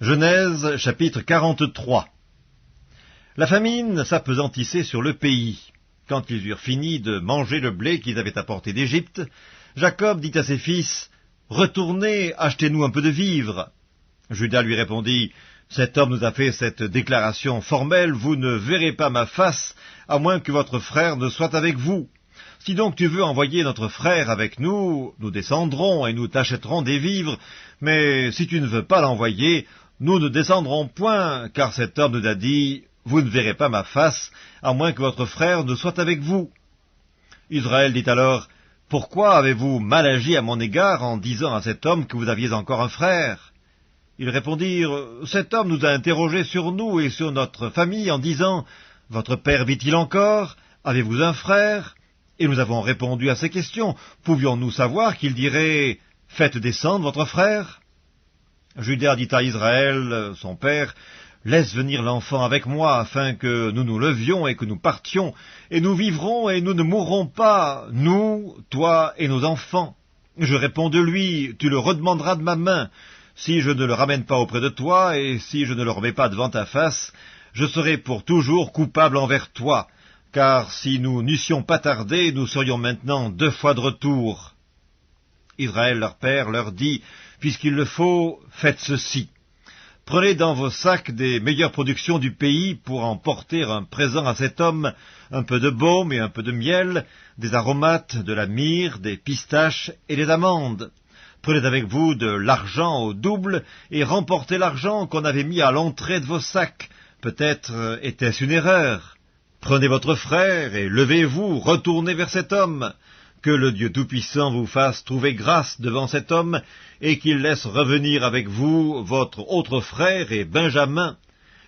Genèse chapitre 43. La famine s'appesantissait sur le pays. Quand ils eurent fini de manger le blé qu'ils avaient apporté d'Égypte, Jacob dit à ses fils, « Retournez, achetez-nous un peu de vivres. » Juda lui répondit, « Cet homme nous a fait cette déclaration formelle, vous ne verrez pas ma face, à moins que votre frère ne soit avec vous. Si donc tu veux envoyer notre frère avec nous, nous descendrons et nous t'achèterons des vivres, mais si tu ne veux pas l'envoyer, nous ne descendrons point, car cet homme nous a dit, « Vous ne verrez pas ma face, à moins que votre frère ne soit avec vous. » Israël dit alors, « Pourquoi avez-vous mal agi à mon égard en disant à cet homme que vous aviez encore un frère ?» Ils répondirent, « Cet homme nous a interrogés sur nous et sur notre famille en disant, « Votre père vit-il encore? Avez-vous un frère ?» Et nous avons répondu à ces questions. Pouvions-nous savoir qu'il dirait, « Faites descendre votre frère » Juda dit à Israël, son père, « Laisse venir l'enfant avec moi, afin que nous nous levions et que nous partions, et nous vivrons et nous ne mourrons pas, nous, toi et nos enfants. » Je réponds de lui, « Tu le redemanderas de ma main. Si je ne le ramène pas auprès de toi, et si je ne le remets pas devant ta face, je serai pour toujours coupable envers toi. Car si nous n'eussions pas tardé, nous serions maintenant 2 fois de retour. » Israël, leur père, leur dit, « Puisqu'il le faut, faites ceci. Prenez dans vos sacs des meilleures productions du pays pour en porter un présent à cet homme, un peu de baume et un peu de miel, des aromates, de la myrrhe, des pistaches et des amandes. Prenez avec vous de l'argent au double et remportez l'argent qu'on avait mis à l'entrée de vos sacs. Peut-être était-ce une erreur. Prenez votre frère et levez-vous, retournez vers cet homme. Que le Dieu Tout-Puissant vous fasse trouver grâce devant cet homme, et qu'il laisse revenir avec vous votre autre frère et Benjamin.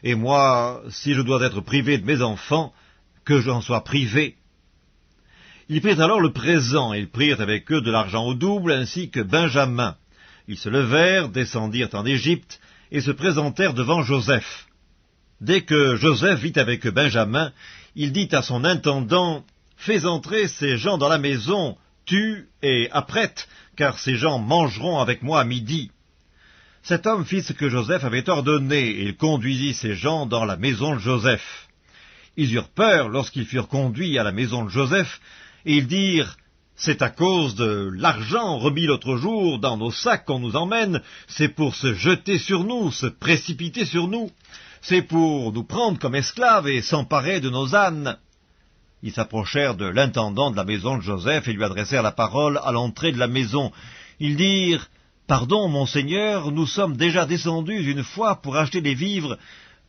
Et moi, si je dois être privé de mes enfants, que j'en sois privé. » Ils prirent alors le présent, et ils prirent avec eux de l'argent au double, ainsi que Benjamin. Ils se levèrent, descendirent en Égypte, et se présentèrent devant Joseph. Dès que Joseph vit avec Benjamin, il dit à son intendant, « Fais entrer ces gens dans la maison, tue et apprête, car ces gens mangeront avec moi à midi. » Cet homme fit ce que Joseph avait ordonné, et il conduisit ces gens dans la maison de Joseph. Ils eurent peur lorsqu'ils furent conduits à la maison de Joseph, et ils dirent, « C'est à cause de l'argent remis l'autre jour dans nos sacs qu'on nous emmène, c'est pour se jeter sur nous, se précipiter sur nous. C'est pour nous prendre comme esclaves et s'emparer de nos ânes. » Ils s'approchèrent de l'intendant de la maison de Joseph et lui adressèrent la parole à l'entrée de la maison. Ils dirent, « Pardon, mon Seigneur, nous sommes déjà descendus une fois pour acheter des vivres,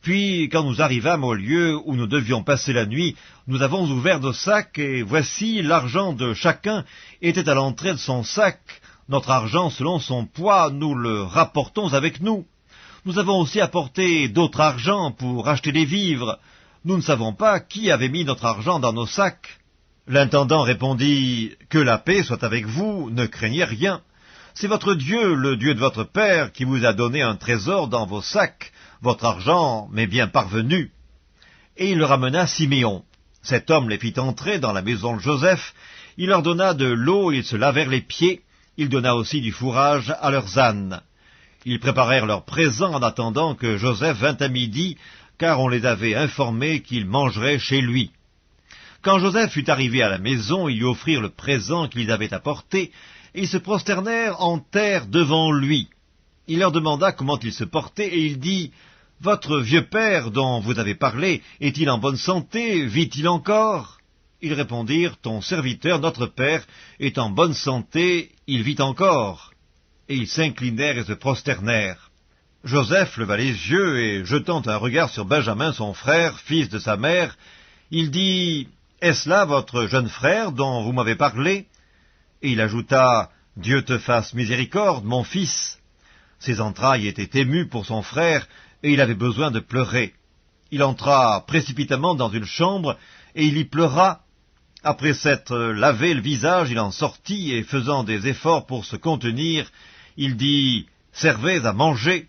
puis quand nous arrivâmes au lieu où nous devions passer la nuit, nous avons ouvert nos sacs, et voici l'argent de chacun était à l'entrée de son sac. Notre argent selon son poids, nous le rapportons avec nous. Nous avons aussi apporté d'autres argent pour acheter des vivres. Nous ne savons pas qui avait mis notre argent dans nos sacs. » L'intendant répondit, « Que la paix soit avec vous, ne craignez rien. C'est votre Dieu, le Dieu de votre père, qui vous a donné un trésor dans vos sacs. Votre argent m'est bien parvenu. » Et il le ramena Siméon. Cet homme les fit entrer dans la maison de Joseph. Il leur donna de l'eau, ils se lavèrent les pieds. Il donna aussi du fourrage à leurs ânes. Ils préparèrent leurs présents en attendant que Joseph vînt à midi, car on les avait informés qu'ils mangeraient chez lui. Quand Joseph fut arrivé à la maison, ils lui offrirent le présent qu'ils avaient apporté, et ils se prosternèrent en terre devant lui. Il leur demanda comment il se portait, et il dit, « Votre vieux père, dont vous avez parlé, est-il en bonne santé? Vit-il encore ?» Ils répondirent, « Ton serviteur, notre père, est en bonne santé, il vit encore. » Et ils s'inclinèrent et se prosternèrent. Joseph leva les yeux, et jetant un regard sur Benjamin, son frère, fils de sa mère, il dit, « Est-ce là votre jeune frère dont vous m'avez parlé ?» Et il ajouta, « Dieu te fasse miséricorde, mon fils. » Ses entrailles étaient émues pour son frère, et il avait besoin de pleurer. Il entra précipitamment dans une chambre, et il y pleura. Après s'être lavé le visage, il en sortit, et faisant des efforts pour se contenir, il dit, « Servez à manger. »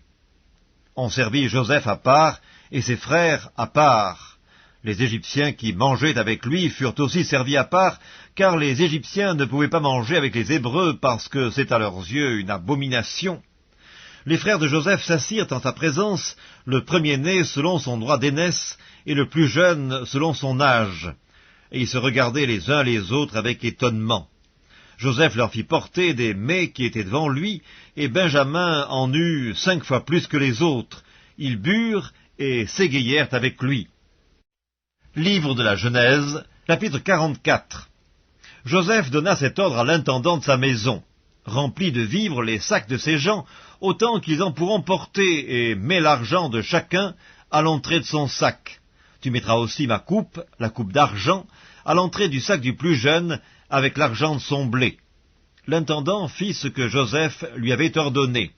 On servit Joseph à part, et ses frères à part. Les Égyptiens qui mangeaient avec lui furent aussi servis à part, car les Égyptiens ne pouvaient pas manger avec les Hébreux, parce que c'est à leurs yeux une abomination. les frères de Joseph s'assirent en sa présence, le premier-né selon son droit d'aînesse, et le plus jeune selon son âge. Et ils se regardaient les uns les autres avec étonnement. Joseph leur fit porter des mets qui étaient devant lui, et Benjamin en eut 5 fois plus que les autres. Ils burent et s'égayèrent avec lui. Livre de la Genèse, chapitre 44. Joseph donna cet ordre à l'intendant de sa maison. Remplis de vivres les sacs de ces gens, autant qu'ils en pourront porter, et mets l'argent de chacun à l'entrée de son sac. Tu mettras aussi ma coupe, la coupe d'argent, à l'entrée du sac du plus jeune, avec l'argent de son blé. L'intendant fit ce que Joseph lui avait ordonné.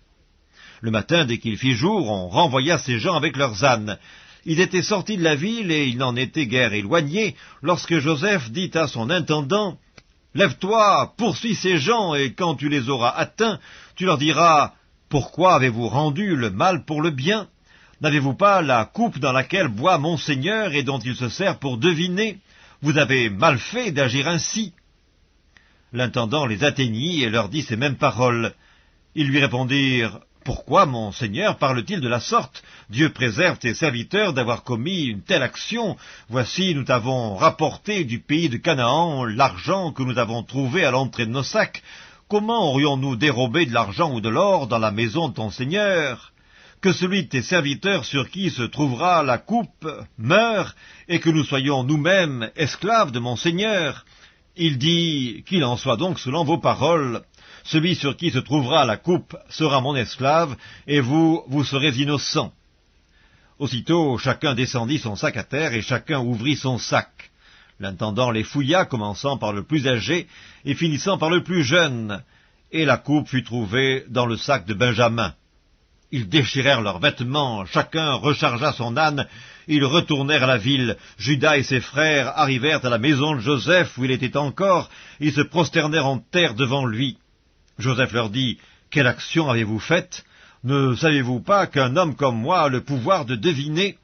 Le matin, dès qu'il fit jour, on renvoya ces gens avec leurs ânes. Ils étaient sortis de la ville, et ils n'en étaient guère éloignés, lorsque Joseph dit à son intendant, « Lève-toi, poursuis ces gens, et quand tu les auras atteints, tu leur diras, « Pourquoi avez-vous rendu le mal pour le bien? N'avez-vous pas la coupe dans laquelle boit mon Seigneur, et dont il se sert pour deviner? Vous avez mal fait d'agir ainsi. » L'intendant les atteignit et leur dit ces mêmes paroles. Ils lui répondirent, « Pourquoi mon Seigneur parle-t-il de la sorte? Dieu préserve tes serviteurs d'avoir commis une telle action. Voici, nous t'avons rapporté du pays de Canaan l'argent que nous avons trouvé à l'entrée de nos sacs. Comment aurions-nous dérobé de l'argent ou de l'or dans la maison de ton Seigneur? Que celui de tes serviteurs sur qui se trouvera la coupe meure, et que nous soyons nous-mêmes esclaves de mon Seigneur. » Il dit, « Qu'il en soit donc selon vos paroles. Celui sur qui se trouvera la coupe sera mon esclave, et vous serez innocents. » Aussitôt, chacun descendit son sac à terre, et chacun ouvrit son sac. L'intendant les fouilla, commençant par le plus âgé, et finissant par le plus jeune, et la coupe fut trouvée dans le sac de Benjamin. Ils déchirèrent leurs vêtements, chacun rechargea son âne, ils retournèrent à la ville. Judas et ses frères arrivèrent à la maison de Joseph, où il était encore, ils se prosternèrent en terre devant lui. Joseph leur dit, « Quelle action avez-vous faite? Ne savez-vous pas qu'un homme comme moi a le pouvoir de deviner ?»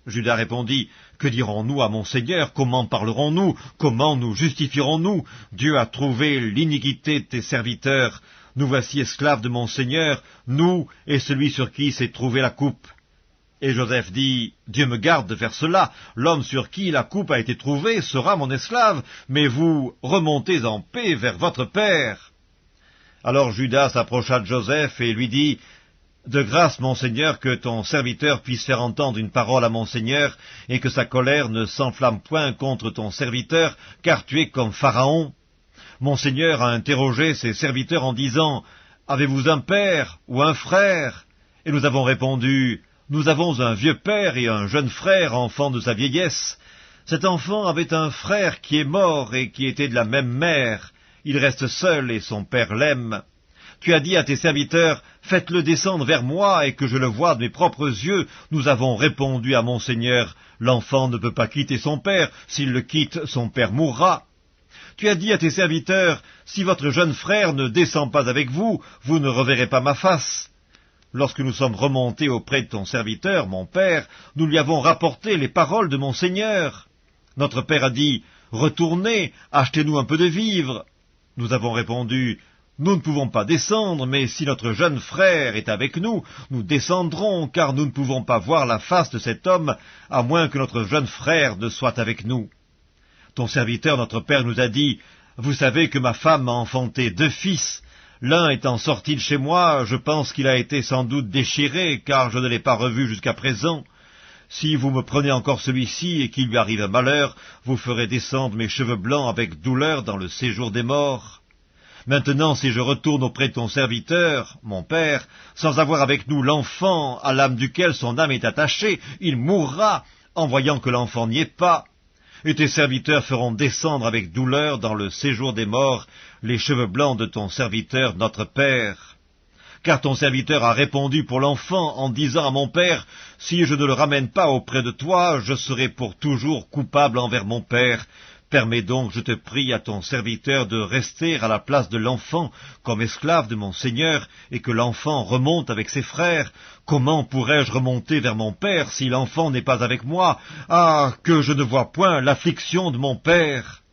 Judas répondit, « Que dirons-nous à mon Seigneur? Comment parlerons-nous? Comment nous justifierons-nous? Dieu a trouvé l'iniquité de tes serviteurs. Nous voici esclaves de mon Seigneur, nous et celui sur qui s'est trouvée la coupe. » Et Joseph dit, « Dieu me garde de faire cela. L'homme sur qui la coupe a été trouvée sera mon esclave, mais vous remontez en paix vers votre père. » Alors Judas s'approcha de Joseph et lui dit, « De grâce, mon Seigneur, que ton serviteur puisse faire entendre une parole à mon Seigneur, et que sa colère ne s'enflamme point contre ton serviteur, car tu es comme Pharaon. Mon Seigneur a interrogé ses serviteurs en disant, « Avez-vous un père ou un frère ?» Et nous avons répondu, « Nous avons un vieux père et un jeune frère, enfant de sa vieillesse. Cet enfant avait un frère qui est mort et qui était de la même mère. Il reste seul et son père l'aime. Tu as dit à tes serviteurs, « Faites-le descendre vers moi et que je le voie de mes propres yeux. » Nous avons répondu à mon Seigneur, « L'enfant ne peut pas quitter son père. S'il le quitte, son père mourra. » Tu as dit à tes serviteurs, « Si votre jeune frère ne descend pas avec vous, vous ne reverrez pas ma face. » Lorsque nous sommes remontés auprès de ton serviteur, mon père, nous lui avons rapporté les paroles de mon Seigneur. Notre père a dit, « Retournez, achetez-nous un peu de vivres. » Nous avons répondu, « Nous ne pouvons pas descendre, mais si notre jeune frère est avec nous, nous descendrons, car nous ne pouvons pas voir la face de cet homme, à moins que notre jeune frère ne soit avec nous. » Ton serviteur, notre père, nous a dit, « Vous savez que ma femme m'a enfanté 2 fils. L'un étant sorti de chez moi, je pense qu'il a été sans doute déchiré, car je ne l'ai pas revu jusqu'à présent. Si vous me prenez encore celui-ci et qu'il lui arrive un malheur, vous ferez descendre mes cheveux blancs avec douleur dans le séjour des morts. Maintenant, si je retourne auprès de ton serviteur, mon père, sans avoir avec nous l'enfant à l'âme duquel son âme est attachée, il mourra en voyant que l'enfant n'y est pas. Et tes serviteurs feront descendre avec douleur dans le séjour des morts les cheveux blancs de ton serviteur notre père. Car ton serviteur a répondu pour l'enfant en disant à mon père, « Si je ne le ramène pas auprès de toi, je serai pour toujours coupable envers mon père. Permets donc, je te prie, à ton serviteur de rester à la place de l'enfant comme esclave de mon Seigneur, et que l'enfant remonte avec ses frères. Comment pourrais-je remonter vers mon père si l'enfant n'est pas avec moi? Ah, que je ne vois point l'affliction de mon père. »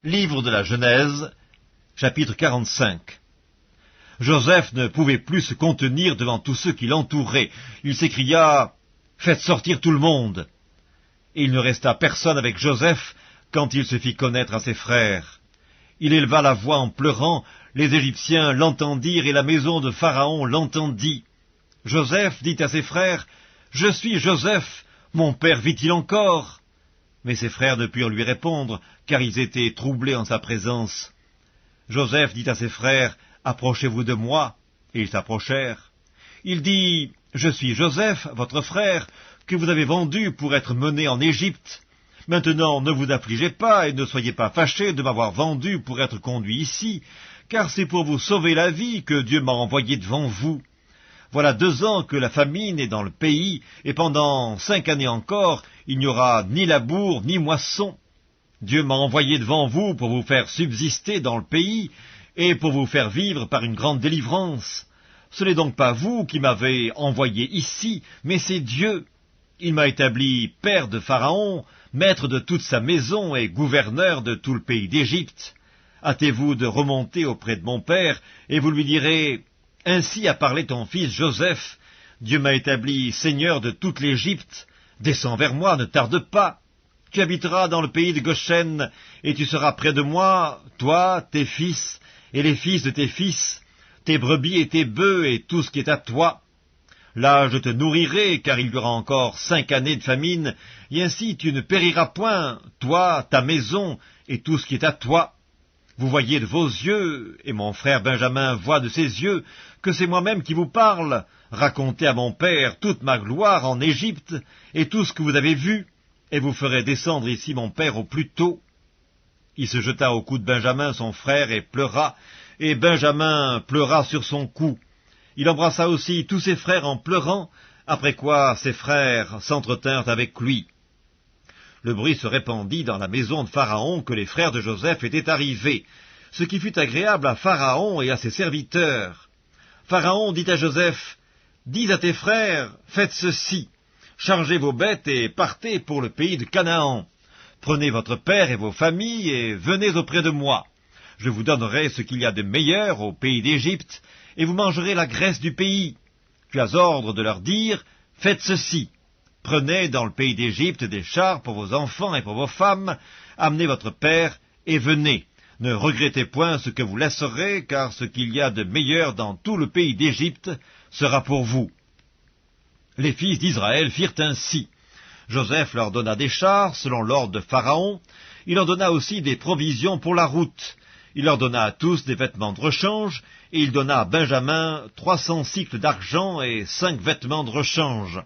Livre de la Genèse, chapitre 45. Joseph ne pouvait plus se contenir devant tous ceux qui l'entouraient. Il s'écria « Faites sortir tout le monde !» Et il ne resta personne avec Joseph quand il se fit connaître à ses frères. Il éleva la voix en pleurant, les Égyptiens l'entendirent et la maison de Pharaon l'entendit. Joseph dit à ses frères « Je suis Joseph, mon père vit-il encore ?» Mais ses frères ne purent lui répondre, car ils étaient troublés en sa présence. Joseph dit à ses frères « Approchez-vous de moi », et ils s'approchèrent. Il dit « Je suis Joseph, votre frère, que vous avez vendu pour être mené en Égypte. Maintenant, ne vous affligez pas et ne soyez pas fâchés de m'avoir vendu pour être conduit ici, car c'est pour vous sauver la vie que Dieu m'a envoyé devant vous. Voilà 2 ans que la famine est dans le pays, et pendant 5 années encore, il n'y aura ni labour ni moisson. Dieu m'a envoyé devant vous pour vous faire subsister dans le pays, et pour vous faire vivre par une grande délivrance. Ce n'est donc pas vous qui m'avez envoyé ici, mais c'est Dieu. Il m'a établi père de Pharaon, maître de toute sa maison et gouverneur de tout le pays d'Égypte. Hâtez-vous de remonter auprès de mon père, et vous lui direz « Ainsi a parlé ton fils Joseph. Dieu m'a établi seigneur de toute l'Égypte. Descends vers moi, ne tarde pas. Tu habiteras dans le pays de Goshen, et tu seras près de moi, toi, tes fils, et les fils de tes fils, tes brebis et tes bœufs, et tout ce qui est à toi. Là je te nourrirai, car il y aura encore 5 années de famine, et ainsi tu ne périras point, toi, ta maison, et tout ce qui est à toi. Vous voyez de vos yeux, et mon frère Benjamin voit de ses yeux, que c'est moi-même qui vous parle. Racontez à mon père toute ma gloire en Égypte, et tout ce que vous avez vu, et vous ferez descendre ici mon père au plus tôt. » Il se jeta au cou de Benjamin, son frère, et Benjamin pleura sur son cou. Il embrassa aussi tous ses frères en pleurant, après quoi ses frères s'entretinrent avec lui. Le bruit se répandit dans la maison de Pharaon que les frères de Joseph étaient arrivés, ce qui fut agréable à Pharaon et à ses serviteurs. Pharaon dit à Joseph, « Dis à tes frères, faites ceci, chargez vos bêtes et partez pour le pays de Canaan. Prenez votre père et vos familles et venez auprès de moi. Je vous donnerai ce qu'il y a de meilleur au pays d'Égypte, et vous mangerez la graisse du pays. Tu as ordre de leur dire, faites ceci. Prenez dans le pays d'Égypte des chars pour vos enfants et pour vos femmes, amenez votre père et venez. Ne regrettez point ce que vous laisserez, car ce qu'il y a de meilleur dans tout le pays d'Égypte sera pour vous. » Les fils d'Israël firent ainsi. Joseph leur donna des chars, selon l'ordre de Pharaon. Il leur donna aussi des provisions pour la route. Il leur donna à tous des vêtements de rechange, et il donna à Benjamin 300 cycles d'argent et 5 vêtements de rechange.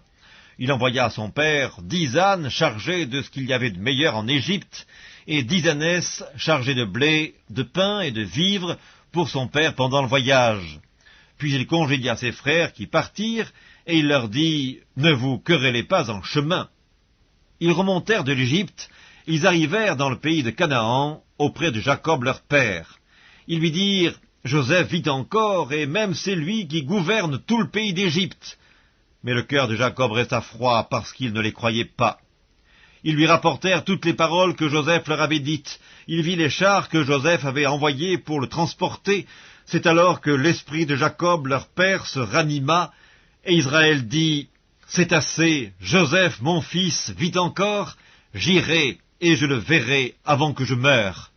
Il envoya à son père 10 ânes chargés de ce qu'il y avait de meilleur en Égypte, et 10 ânesses chargées de blé, de pain et de vivres pour son père pendant le voyage. Puis il congédia ses frères qui partirent, et il leur dit « Ne vous querellez pas en chemin. » Ils remontèrent de l'Égypte, ils arrivèrent dans le pays de Canaan, auprès de Jacob leur père. Ils lui dirent « Joseph vit encore, et même c'est lui qui gouverne tout le pays d'Égypte. » Mais le cœur de Jacob resta froid parce qu'il ne les croyait pas. Ils lui rapportèrent toutes les paroles que Joseph leur avait dites. Il vit les chars que Joseph avait envoyés pour le transporter. C'est alors que l'esprit de Jacob leur père se ranima, et Israël dit « C'est assez, Joseph mon fils vit encore, j'irai et je le verrai avant que je meure. »